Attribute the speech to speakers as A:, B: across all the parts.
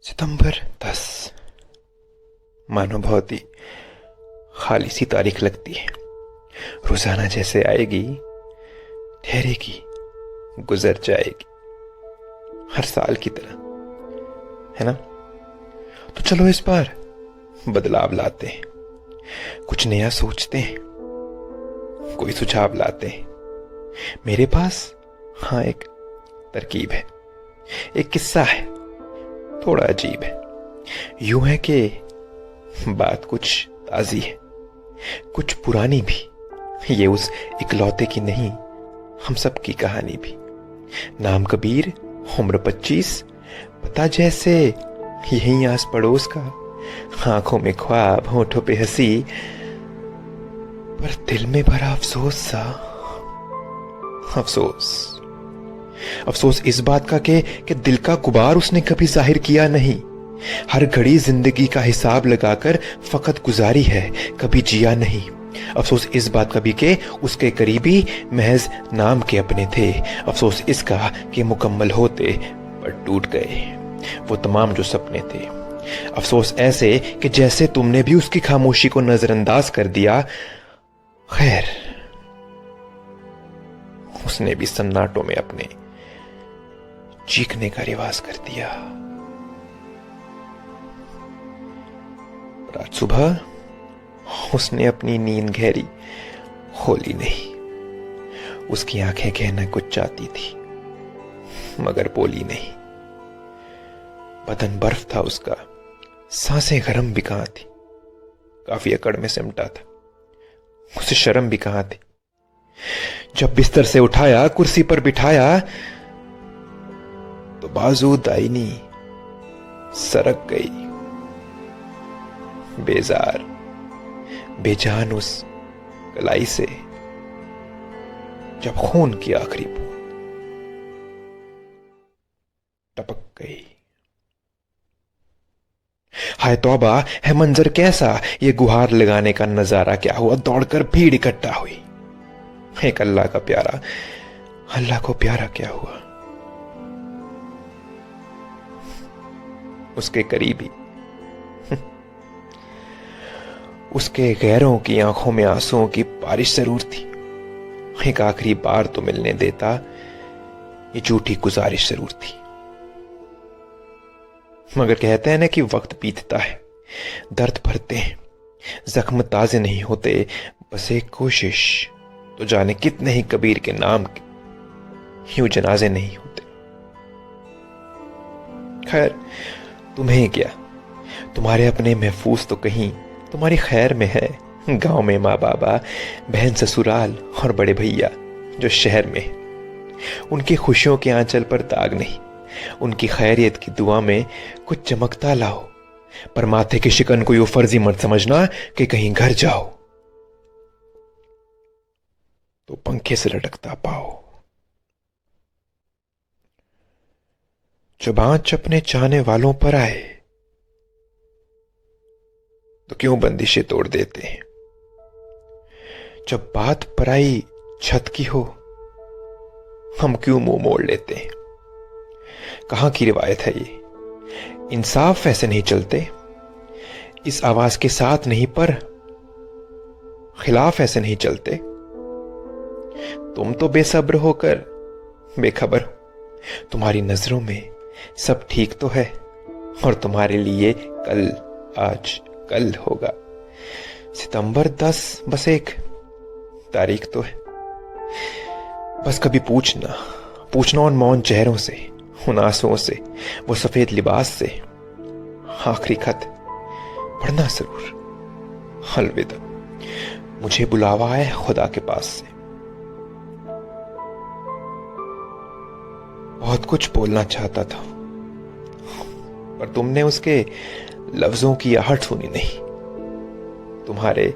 A: सितंबर 10। मानो बहुत ही खाली सी तारीख लगती है। रोजाना जैसे आएगी, ठहरेगी, गुजर जाएगी, हर साल की तरह, है ना। तो चलो इस बार बदलाव लाते हैं, कुछ नया सोचते हैं, कोई सुझाव लाते हैं। मेरे पास हाँ एक तरकीब है, एक किस्सा है, थोड़ा अजीब है। यूं है कि बात कुछ ताजी है, कुछ पुरानी भी। ये उस इकलौते की नहीं, हम सब की कहानी भी। नाम कबीर, उम्र 25, पता जैसे यहीं आस पड़ोस का। आंखों में ख्वाब, होठों पे हंसी, पर दिल में भरा अफसोस सा। अफसोस इस बात का कि दिल का गुबार उसने कभी जाहिर किया नहीं। हर घड़ी जिंदगी का हिसाब लगाकर फकत गुजारी है, कभी जिया नहीं। अफसोस इस बात का भी कि उसके करीबी महज नाम के अपने थे। अफसोस इसका कि मुकम्मल होते पर टूट गए वो तमाम जो सपने थे। अफसोस ऐसे कि जैसे तुमने भी उसकी खामोशी को नजरअंदाज कर दिया। खैर, उसने भी सन्नाटों में अपने चीखने का रिवाज कर दिया। रात सुबह उसने अपनी नींद गहरी खोली नहीं। उसकी आंखें कहना कुछ चाहती थी, मगर बोली नहीं। बदन बर्फ था उसका, सांसें गर्म भी कहां थी। काफी अकड़ में सिमटा था, उसे शर्म भी कहां थी। जब बिस्तर से उठाया, कुर्सी पर बिठाया, तो बाजू दाहिनी सरक गई। बेजार बेजान उस कलाई से जब खून की आखिरी बूंद टपक गई। हाय तौबा, है मंजर कैसा। ये गुहार लगाने का नजारा क्या हुआ। दौड़कर भीड़ इकट्ठा हुई। एक अल्लाह का प्यारा, अल्लाह को प्यारा क्या हुआ। उसके करीबी, उसके गैरों की आंखों में आंसुओं की बारिश जरूर थी। एक आखिरी बार तो मिलने देता, ये झूठी गुजारिश जरूर थी। मगर कहते हैं ना कि वक्त बीतता है, दर्द भरते हैं, जख्म ताजे नहीं होते। बस एक कोशिश, तो जाने कितने ही कबीर के नाम के यूं जनाजे नहीं होते। खैर, तुम्हें क्या, तुम्हारे अपने महफूज तो कहीं तुम्हारी खैर में है। गांव में माँ बाबा, बहन ससुराल और बड़े भैया जो शहर में है, उनकी खुशियों के आंचल पर दाग नहीं। उनकी खैरियत की दुआ में कुछ चमकता लाओ, पर माथे की शिकन को यूं फर्जी मत समझना कि कहीं घर जाओ तो पंखे से लटकता पाओ। जब आंच अपने चाहने वालों पर आए, तो क्यों बंदिशें तोड़ देते हैं। जब बात पराई छत की हो, हम क्यों मुंह मोड़ लेते हैं। कहां की रिवायत है ये, इंसाफ ऐसे नहीं चलते। इस आवाज के साथ नहीं, पर खिलाफ ऐसे नहीं चलते। तुम तो बेसब्र होकर बेखबर हो। तुम्हारी नजरों में सब ठीक तो है, और तुम्हारे लिए कल आज कल होगा। सितंबर 10 बस एक तारीख तो है। बस कभी पूछना उन मौन चेहरों से, उन आंसुओं से, वो सफेद लिबास से। आखिरी खत पढ़ना जरूर। अलविदा, मुझे बुलावा है खुदा के पास से। बहुत कुछ बोलना चाहता था, पर तुमने उसके लफ्जों की आहट सुनी नहीं। तुम्हारे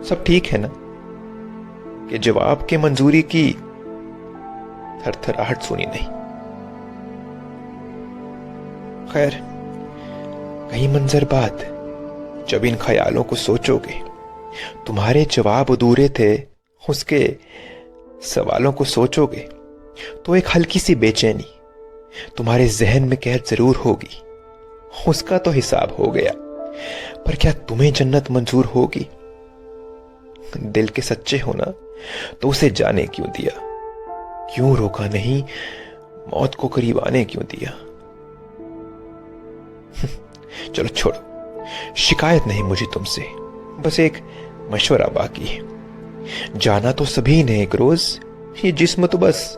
A: सब ठीक है ना, कि जवाब के मंजूरी की थरथराहट सुनी नहीं। खैर, कई मंजर बाद जब इन ख्यालों को सोचोगे, तुम्हारे जवाब अधूरे थे, उसके सवालों को सोचोगे, तो एक हल्की सी बेचैनी तुम्हारे जहन में कैद जरूर होगी। उसका तो हिसाब हो गया, पर क्या तुम्हें जन्नत मंजूर होगी? दिल के सच्चे होना तो उसे जाने क्यों दिया? क्यों रोका नहीं? मौत को करीब आने क्यों दिया? चलो छोड़ो, शिकायत नहीं मुझे तुमसे, बस एक मशवरा बाकी है। जाना तो सभी ने एक रोज, ये जिस्म तो बस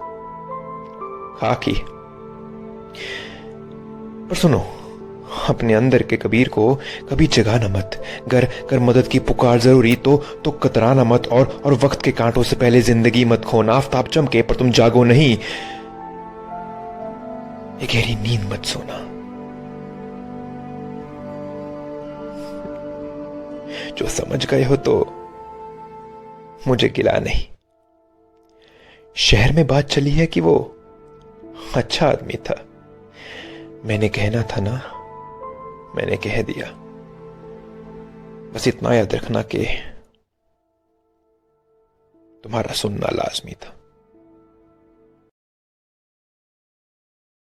A: खाक ही। पर सुनो, अपने अंदर के कबीर को कभी जगाना मत। गर कर मदद की पुकार जरूरी तो कतराना मत, और वक्त के कांटों से पहले जिंदगी मत खोना। आफताब चमके पर तुम जागो नहीं, ये गहरी नींद मत सोना। जो समझ गए हो तो मुझे गिला नहीं। शहर में बात चली है कि वो अच्छा आदमी था। मैंने कहना था ना, मैंने कह दिया। बस इतना याद रखना कि तुम्हारा सुनना लाजमी था।